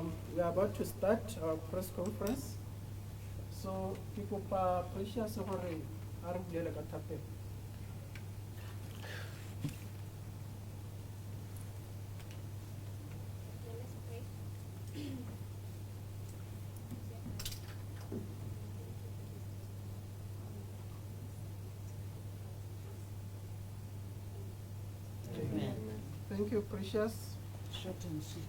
We are about to start our press conference. So, people are precious over our delegate. Thank you, Precious. Short and sweet.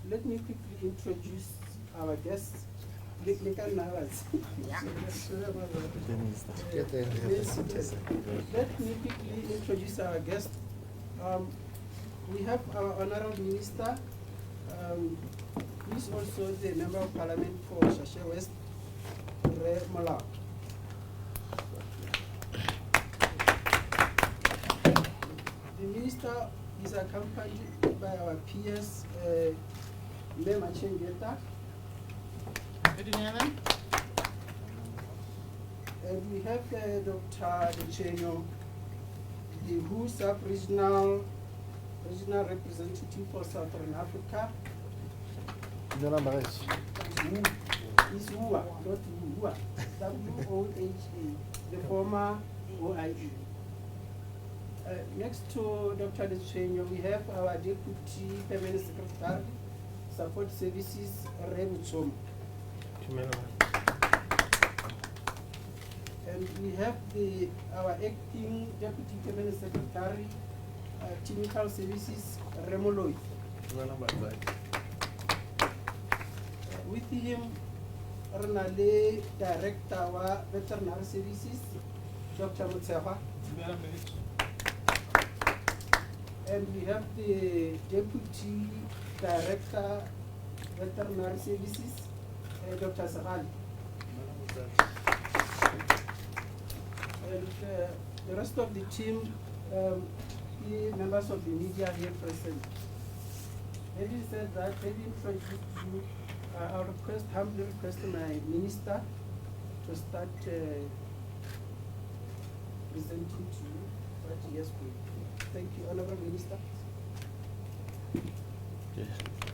Let me quickly introduce our guests. Let me quickly introduce our guest. We have our Honorable Minister, who is also the Member of Parliament for Shashe West, Re Mola. The Minister is accompanied by our PS, Mema Chengeta. And we have Dr. Dechenyo, the WHO sub-regional representative for Southern Africa. Is WOAH, not WOAH, WOAH, the former OIE. Next to Dr. Dechenyo, we have our Deputy Permanent Secretary, Support Services, Rebuchom. And we have our acting Deputy Permanent Secretary, Technical Services, Remoloi. With him, Renale, Director of Veterinary Services, Dr. Mutsewa. And we have the Deputy Director Veterinary Services, Dr. Sarali. And the rest of the team, the members of the media here present. Having said that, having introduced you, I'll humbly request my minister to start presenting to you what he has for you. Thank you, Honorable Minister.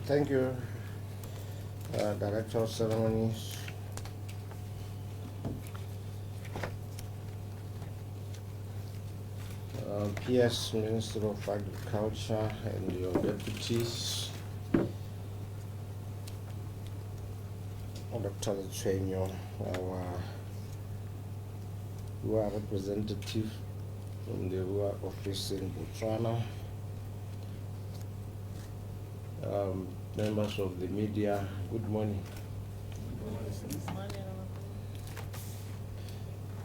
Thank you, Director of Ceremonies. PS Minister of Agriculture and your deputies, Dr. Dechenyo, our WOAH representative from the WOAH office in Botswana, members of the media, good morning.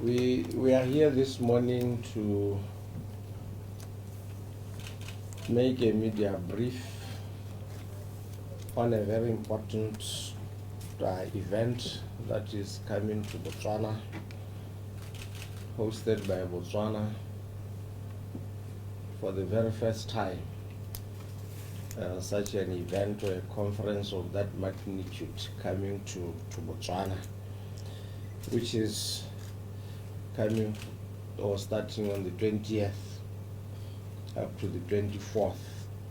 We are here this morning to make a media brief on a very important event that is coming to Botswana, hosted by Botswana for the very first time. Such an event or a conference of that magnitude coming to Botswana, which is coming or starting on the 20th up to the 24th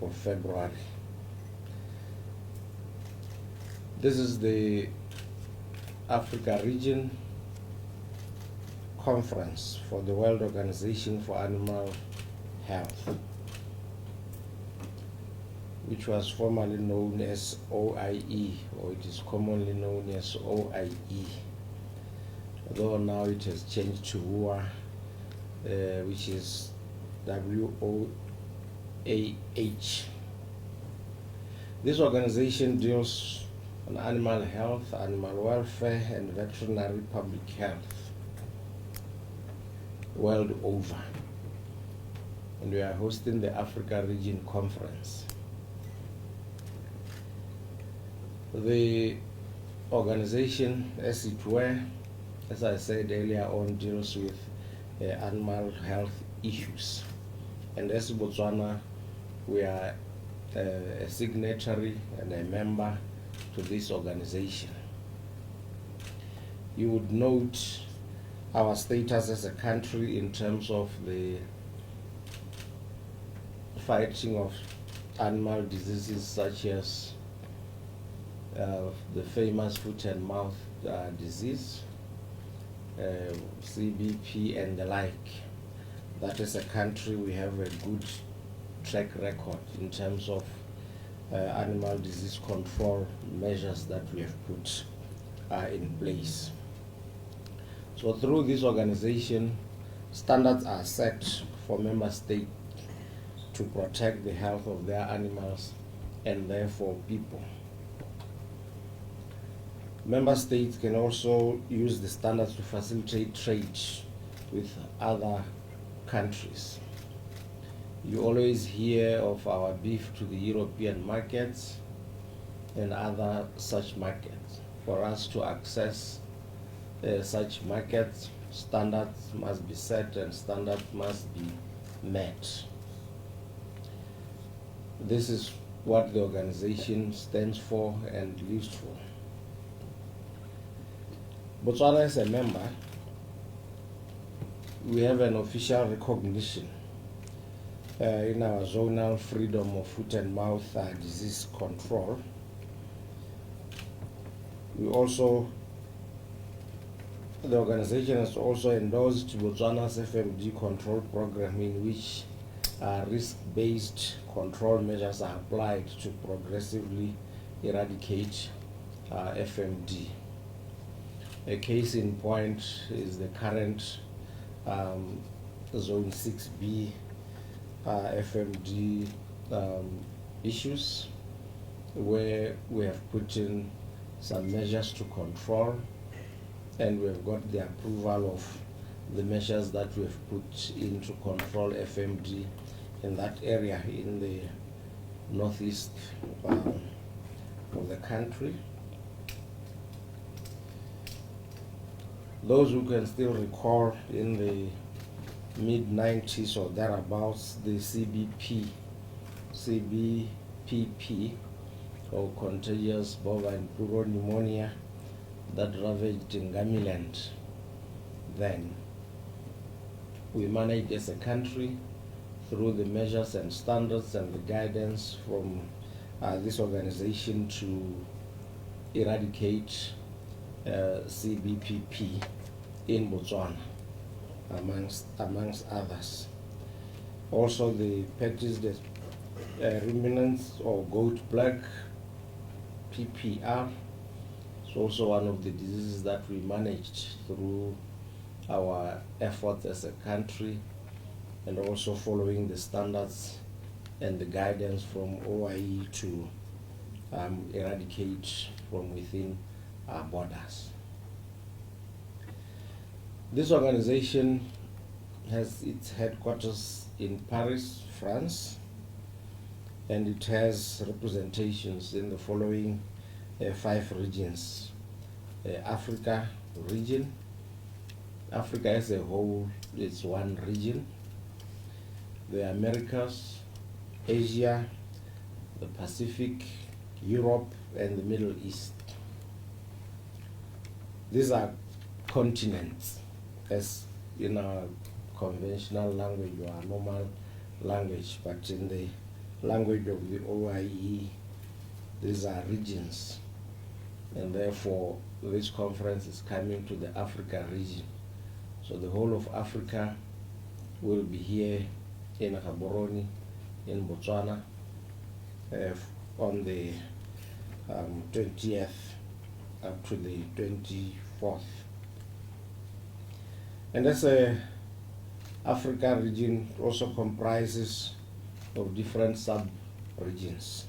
of February. This is the Africa Region Conference for the World Organization for Animal Health, which was formerly known as OIE, or it is commonly known as OIE, although now it has changed to WOAH, which is WOAH. This organization deals on animal health, animal welfare, and veterinary public health world over. And we are hosting the Africa Region Conference. The organization, as it were, as I said earlier on, deals with animal health issues. And as Botswana, we are a signatory and a member to this organization. You would note our status as a country in terms of the fighting of animal diseases such as the famous foot and mouth disease, CBP and the like. That is a country we have a good track record in terms of animal disease control measures that we have put in place. So through this organization, standards are set for member states to protect the health of their animals and therefore people. Member states can also use the standards to facilitate trade with other countries. You always hear of our beef to the European markets and other such markets. For us to access such markets, standards must be set and standards must be met. This is what the organization stands for and lives for. Botswana is a member. We have an official recognition in our zonal freedom of foot and mouth disease control. The organization has also endorsed Botswana's FMD control program, in which risk-based control measures are applied to progressively eradicate FMD. A case in point is the current Zone 6B FMD issues, where we have put in some measures to control, and we have got the approval of the measures that we have put in to control FMD in that area in the northeast of the country. Those who can still recall, in the mid-90s or thereabouts, the CBPP, or contagious bovine pleural pneumonia, that ravaged in Ngamiland. Then we managed as a country, through the measures and standards and the guidance from this organization, to eradicate CBPP in Botswana, amongst others. Also, the practiced ruminants or goat plague, PPR, is also one of the diseases that we managed through our efforts as a country, and also following the standards and the guidance from OIE to eradicate from within our borders. This organization has its headquarters in Paris, France, and it has representations in the following 5 regions. Africa region. Africa as a whole is one region. The Americas, Asia, the Pacific, Europe, and the Middle East. These are continents, as in our conventional language or our normal language, but in the language of the OIE, these are regions. And therefore, this conference is coming to the Africa region. So the whole of Africa will be here in Gaborone, in Botswana, on the 20th up to the 24th. And as a Africa region also comprises of different sub-regions,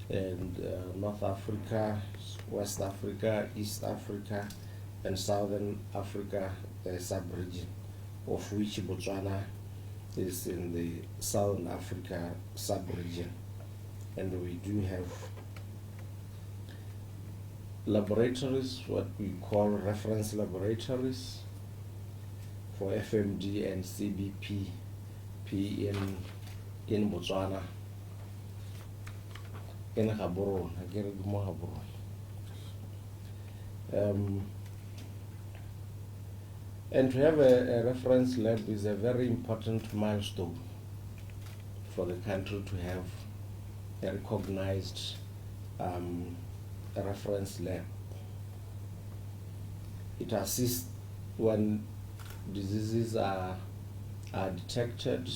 and North Africa, West Africa, East Africa, and Southern Africa sub-region, of which Botswana is in the Southern Africa sub-region. And we do have laboratories, what we call reference laboratories, for FMD and CBP in Botswana, in Gaborone, and to have a reference lab is a very important milestone for the country to have a recognized reference lab. It assists when diseases are detected.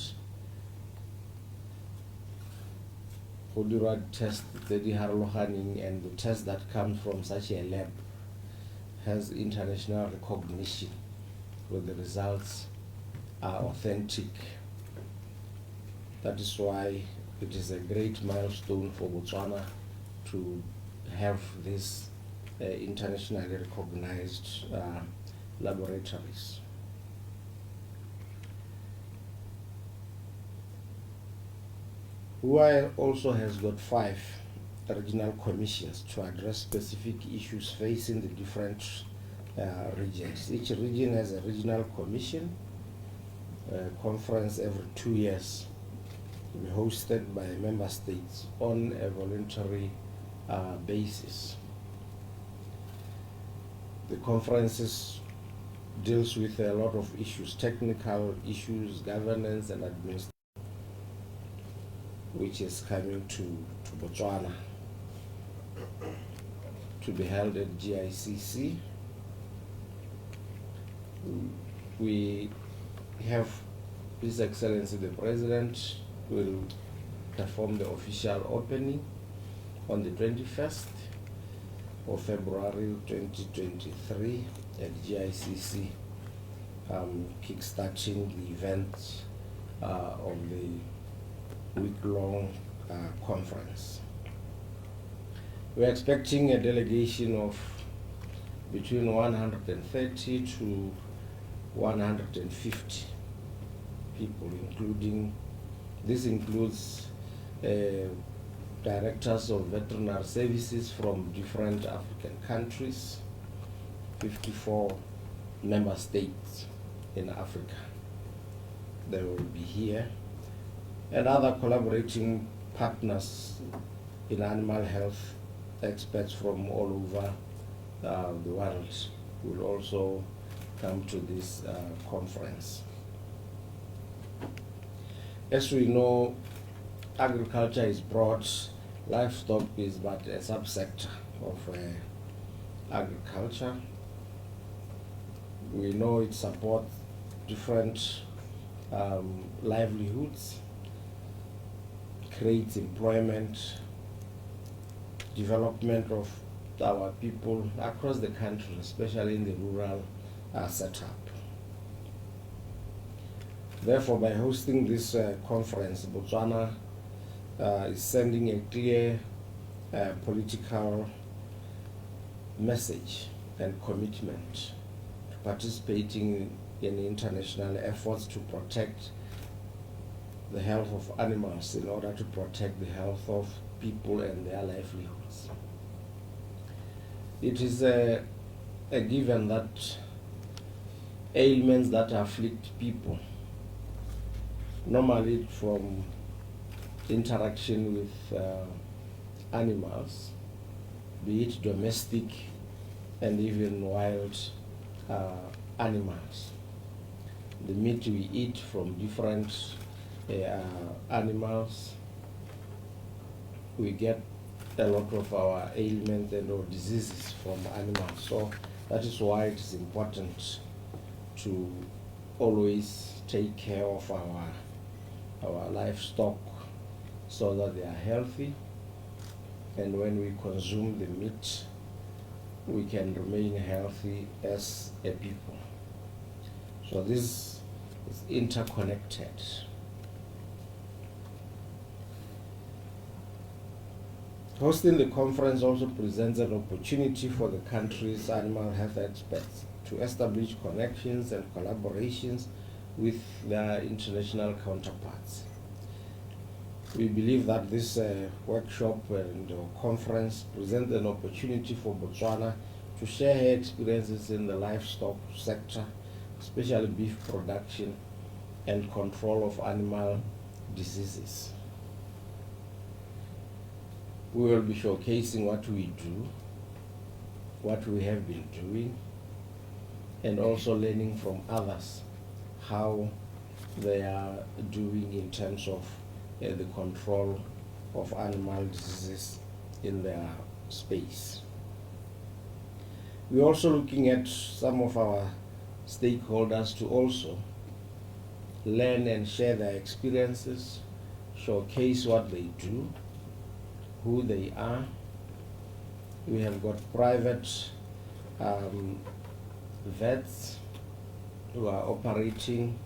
Go dirwa test tse di harologaneng, and the test that comes from such a lab has international recognition where the results are authentic. That is why it is a great milestone for Botswana to have this internationally recognized laboratories. WOAH also has got 5 regional commissions to address specific issues facing the different regions. Each region has a regional commission, conference every 2 years, to be hosted by member states on a voluntary basis. The conferences deals with a lot of issues, technical issues, governance and administration, which is coming to Botswana to be held at GICC. We have His Excellency the President will perform the official opening on the 21st of February 2023 at GICC, kickstarting the event of the week-long conference. We're expecting a delegation of between 130 to 150 people, this includes directors of veterinary services from different African countries, 54 member states in Africa. They will be here, and other collaborating partners in animal health, experts from all over the world will also come to this conference. As we know, agriculture is broad, livestock is but a subsector of agriculture. We know it supports different livelihoods, creates employment, development of our people across the country, especially in the rural setup. Therefore, by hosting this conference, Botswana is sending a clear political message and commitment to participating in international efforts to protect the health of animals in order to protect the health of people and their livelihoods. It is a given that ailments that afflict people, normally from interaction with animals, be it domestic and even wild animals. The meat we eat from different animals, we get a lot of our ailments and or diseases from animals. So that is why it is important to always take care of our livestock so that they are healthy, and when we consume the meat, we can remain healthy as a people. So this is interconnected. Hosting the conference also presents an opportunity for the country's animal health experts to establish connections and collaborations with their international counterparts. We believe that this workshop and conference presents an opportunity for Botswana to share her experiences in the livestock sector, especially beef production and control of animal diseases. We will be showcasing what we do, what we have been doing, and also learning from others how they are doing in terms of the control of animal diseases in their space. We're also looking at some of our stakeholders to also learn and share their experiences, showcase what they do, who they are. We have got private vets who are operating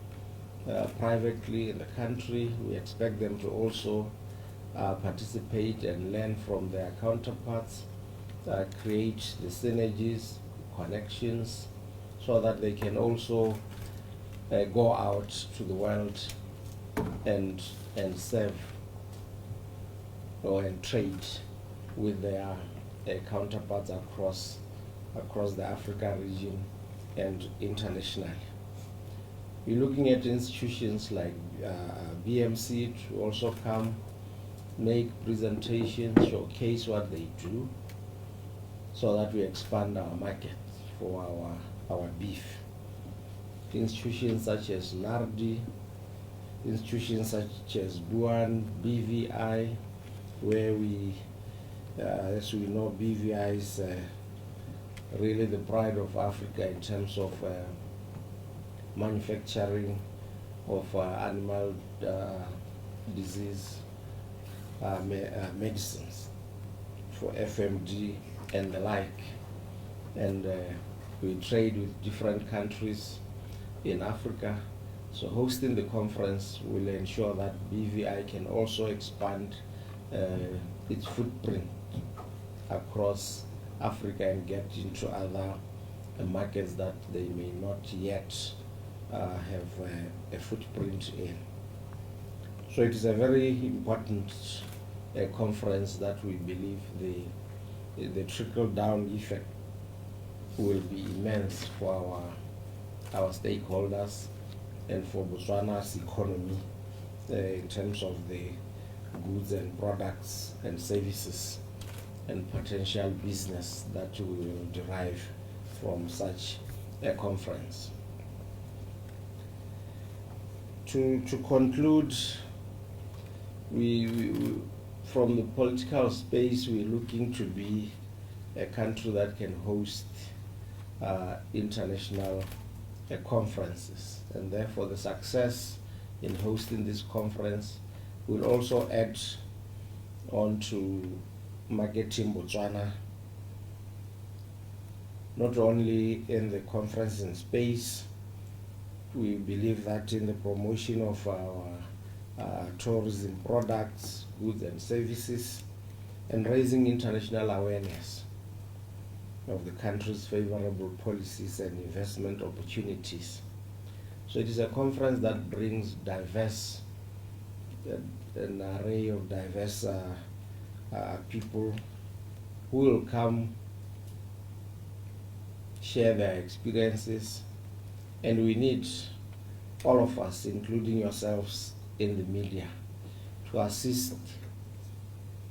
privately in the country. We expect them to also participate and learn from their counterparts, create the synergies, connections, so that they can also go out to the world and serve and trade with their counterparts across the Africa region and internationally. We're looking at institutions like BMC to also come, make presentations, showcase what they do, so that we expand our market for our beef. Institutions such as NARDI, institutions such as BUAN, BVI, where we, as we know, BVI is really the pride of Africa in terms of manufacturing of animal disease medicines for FMD and the like. And we trade with different countries in Africa. So hosting the conference will ensure that BVI can also expand its footprint across Africa and get into other markets that they may not yet have a footprint in. So it is a very important conference that we believe the trickle-down effect will be immense for our stakeholders and for Botswana's economy in terms of the goods and products and services and potential business that we will derive from such a conference. To conclude, we from the political space, we're looking to be a country that can host international conferences, and therefore the success in hosting this conference will also add on to marketing Botswana, not only in the conference in space. We believe that in the promotion of our tourism products, goods and services, and raising international awareness of the country's favorable policies and investment opportunities. So it is a conference that brings an array of diverse people who will come share their experiences, and we need all of us, including yourselves in the media, to assist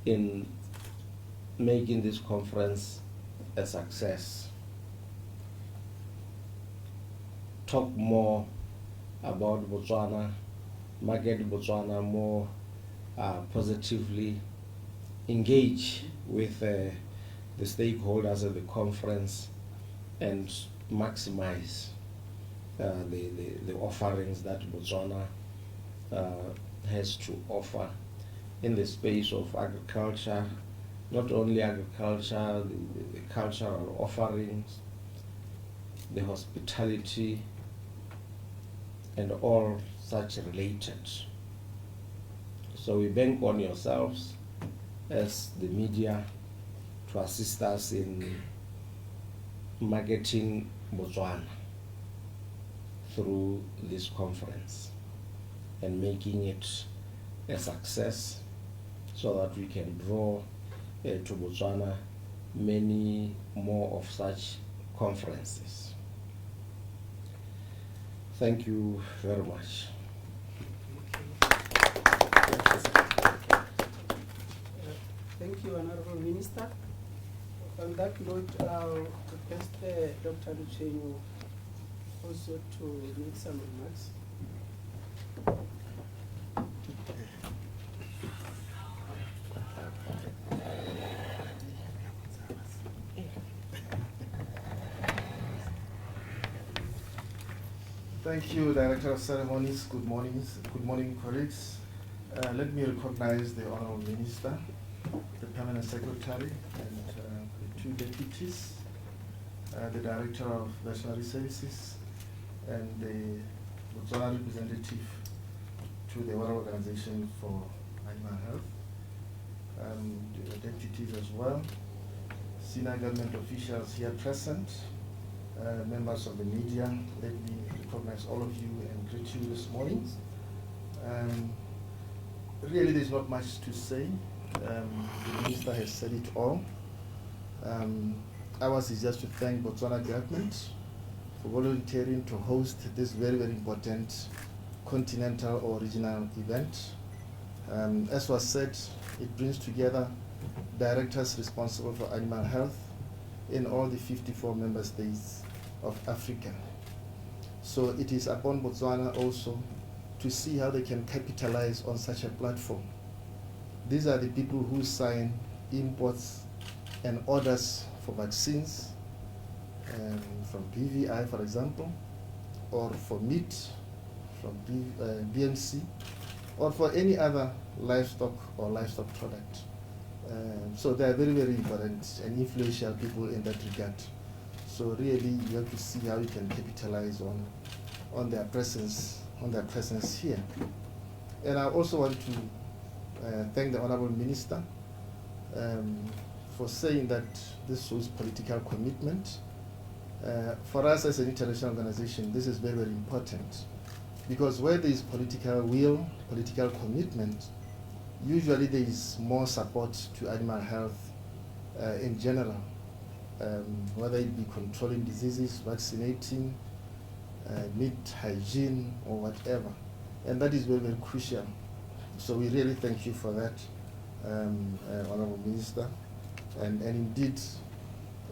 in making this conference a success. Talk more about Botswana, market Botswana more positively, engage with the stakeholders at the conference, and maximize the offerings that Botswana has to offer in the space of agriculture, not only agriculture, the cultural offerings, the hospitality, and all such related. So we bank on yourselves as the media to assist us in marketing Botswana through this conference and making it a success, so that we can draw to Botswana many more of such conferences. Thank you very much. Thank you, Honorable Minister. On that note, I'll request Dr. Luchenyo also to make some remarks. Thank you, Director of Ceremonies. Good morning, colleagues. Let me recognize the Honorable Minister, the Permanent Secretary, and the two deputies, the Director of Veterinary Services, and the Botswana representative to the World Organization for Animal Health, the deputies as well, senior government officials here present, members of the media. Let me recognize all of you and greet you this morning. Really, there's not much to say. The Minister has said it all. Ours is just to thank Botswana Government for volunteering to host this very, very important continental or regional event. As was said, it brings together directors responsible for animal health in all the 54 member states of Africa. So it is upon Botswana also to see how they can capitalize on such a platform. These are the people who sign imports and orders for vaccines from PVI, for example, or for meat from BMC, or for any other livestock or livestock product. So they are very, very important and influential people in that regard. So really, you have to see how you can capitalize on their presence here. And I also want to thank the Honorable Minister for saying that this shows political commitment. For us as an international organization, this is very, very important, because where there is political will, political commitment, usually there is more support to animal health in general, whether it be controlling diseases, vaccinating, meat hygiene, or whatever. And that is very, very crucial. So we really thank you for that, Honorable Minister. And indeed,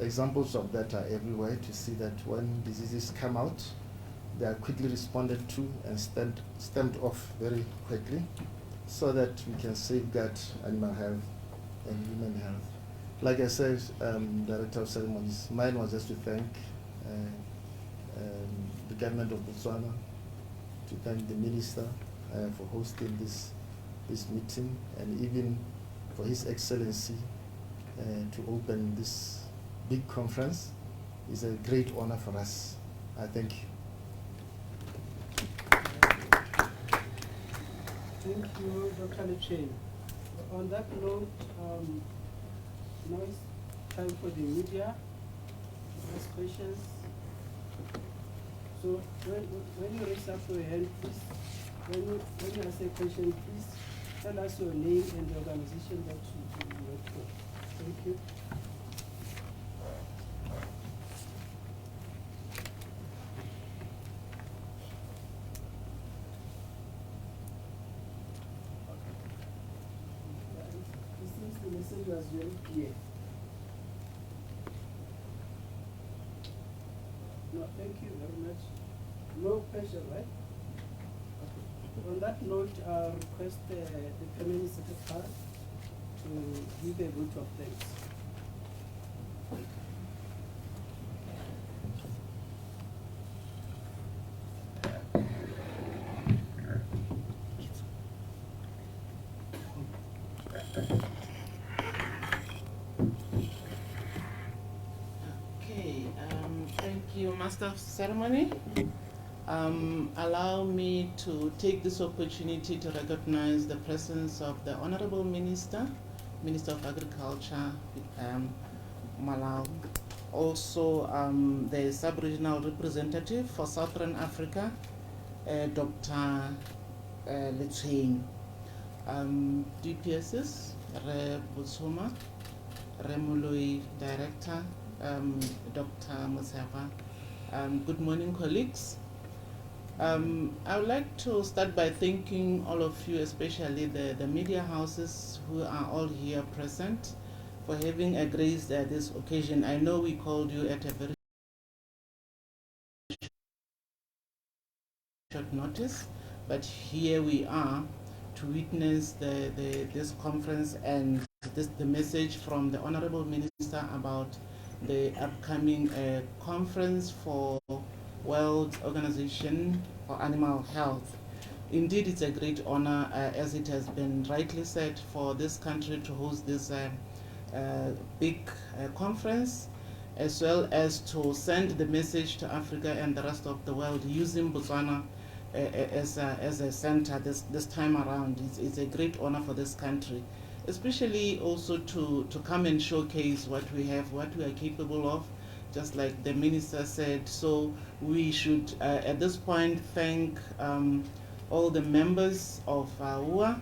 examples of that are everywhere, to see that when diseases come out, they are quickly responded to and stamped off very quickly, so that we can safeguard animal health and human health. Like I said, Director of Ceremonies, mine was just to thank the government of Botswana, to thank the Minister for hosting this meeting, and even for His Excellency to open this big conference. It's a great honor for us. I thank you. Thank you, Dr. Lepchain. On that note, now it's time for the media to ask questions. So when you raise up your hand, please, when you ask a question, please tell us your name and the organization that you work for. Thank you. It seems the message was very clear. No, thank you very much. No pressure, right? Okay. On that note, I'll request the Permanent Secretary to give a vote of thanks. Okay, thank you, Master of Ceremony. Allow me to take this opportunity to recognize the presence of the Honorable Minister of Agriculture, Malawi. Also, the Sub-Regional Representative for Southern Africa, Dr. Lepchain. DPSs, Re Butsuma, Remului Director, Dr. Museva. Good morning, colleagues. I would like to start by thanking all of you, especially the media houses who are all here present, for having graced this occasion. I know we called you at a very short notice, but here we are to witness this conference and the message from the Honorable Minister about the upcoming conference for World Organization for Animal Health. Indeed, it's a great honor, as it has been rightly said, for this country to host this big conference, as well as to send the message to Africa and the rest of the world using Botswana as a center this time around. It's a great honor for this country, especially also to come and showcase what we have, what we are capable of, just like the minister said. So we should, at this point, thank all the members of WOAH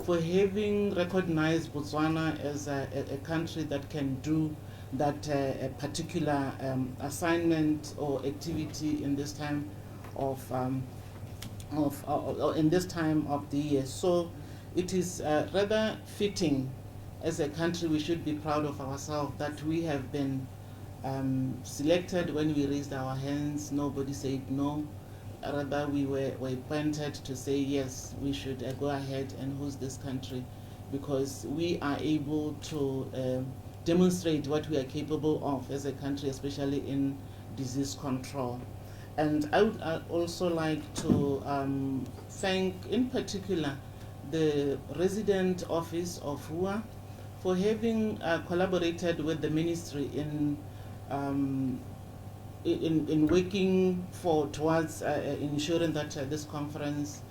for having recognized Botswana as a country that can do that particular assignment or activity in this time of in this time of the year. So it is rather fitting, as a country we should be proud of ourselves that we have been selected. When we raised our hands, nobody said no. Rather, we were appointed to say yes, we should go ahead and host this country, because we are able to demonstrate what we are capable of as a country, especially in disease control. And I would also like to thank, in particular, the resident office of WOAH for having collaborated with the ministry in working towards ensuring that this conference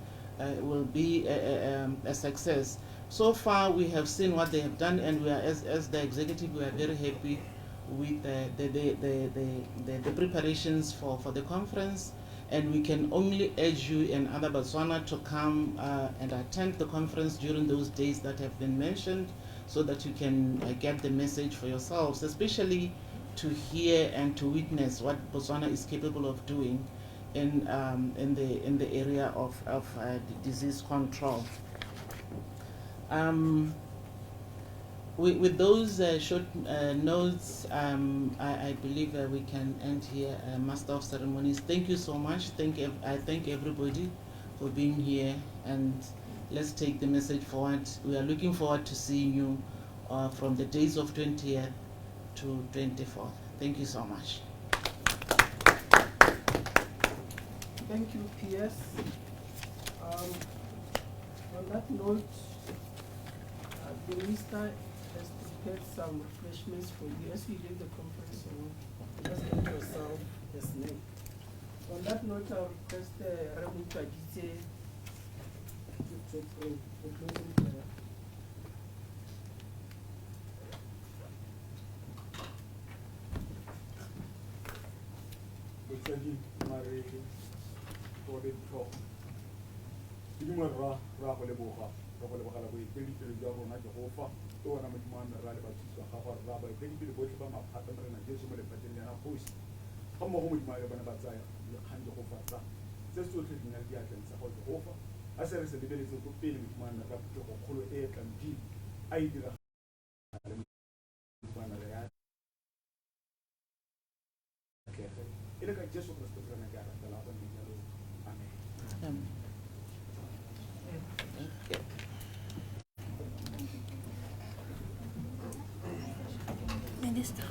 will be a success. So far, we have seen what they have done, and we are, as the executive, we are very happy with the preparations for the conference, and we can only urge you and other Botswana to come and attend the conference during those days that have been mentioned, so that you can get the message for yourselves, especially to hear and to witness what Botswana is capable of doing in the area of disease control. With those short notes, I believe we can end here. Master of Ceremonies, thank you so much. I thank everybody for being here, and let's take the message forward. We are looking forward to seeing you from the days of 20th to 24th. Thank you so much. Thank you, PS. On that note, the minister has prepared some refreshments for you. As you leave the conference room, just get yourself a snack. On that note, I'll request Reverend Chagite to pray the closing prayer. Minister,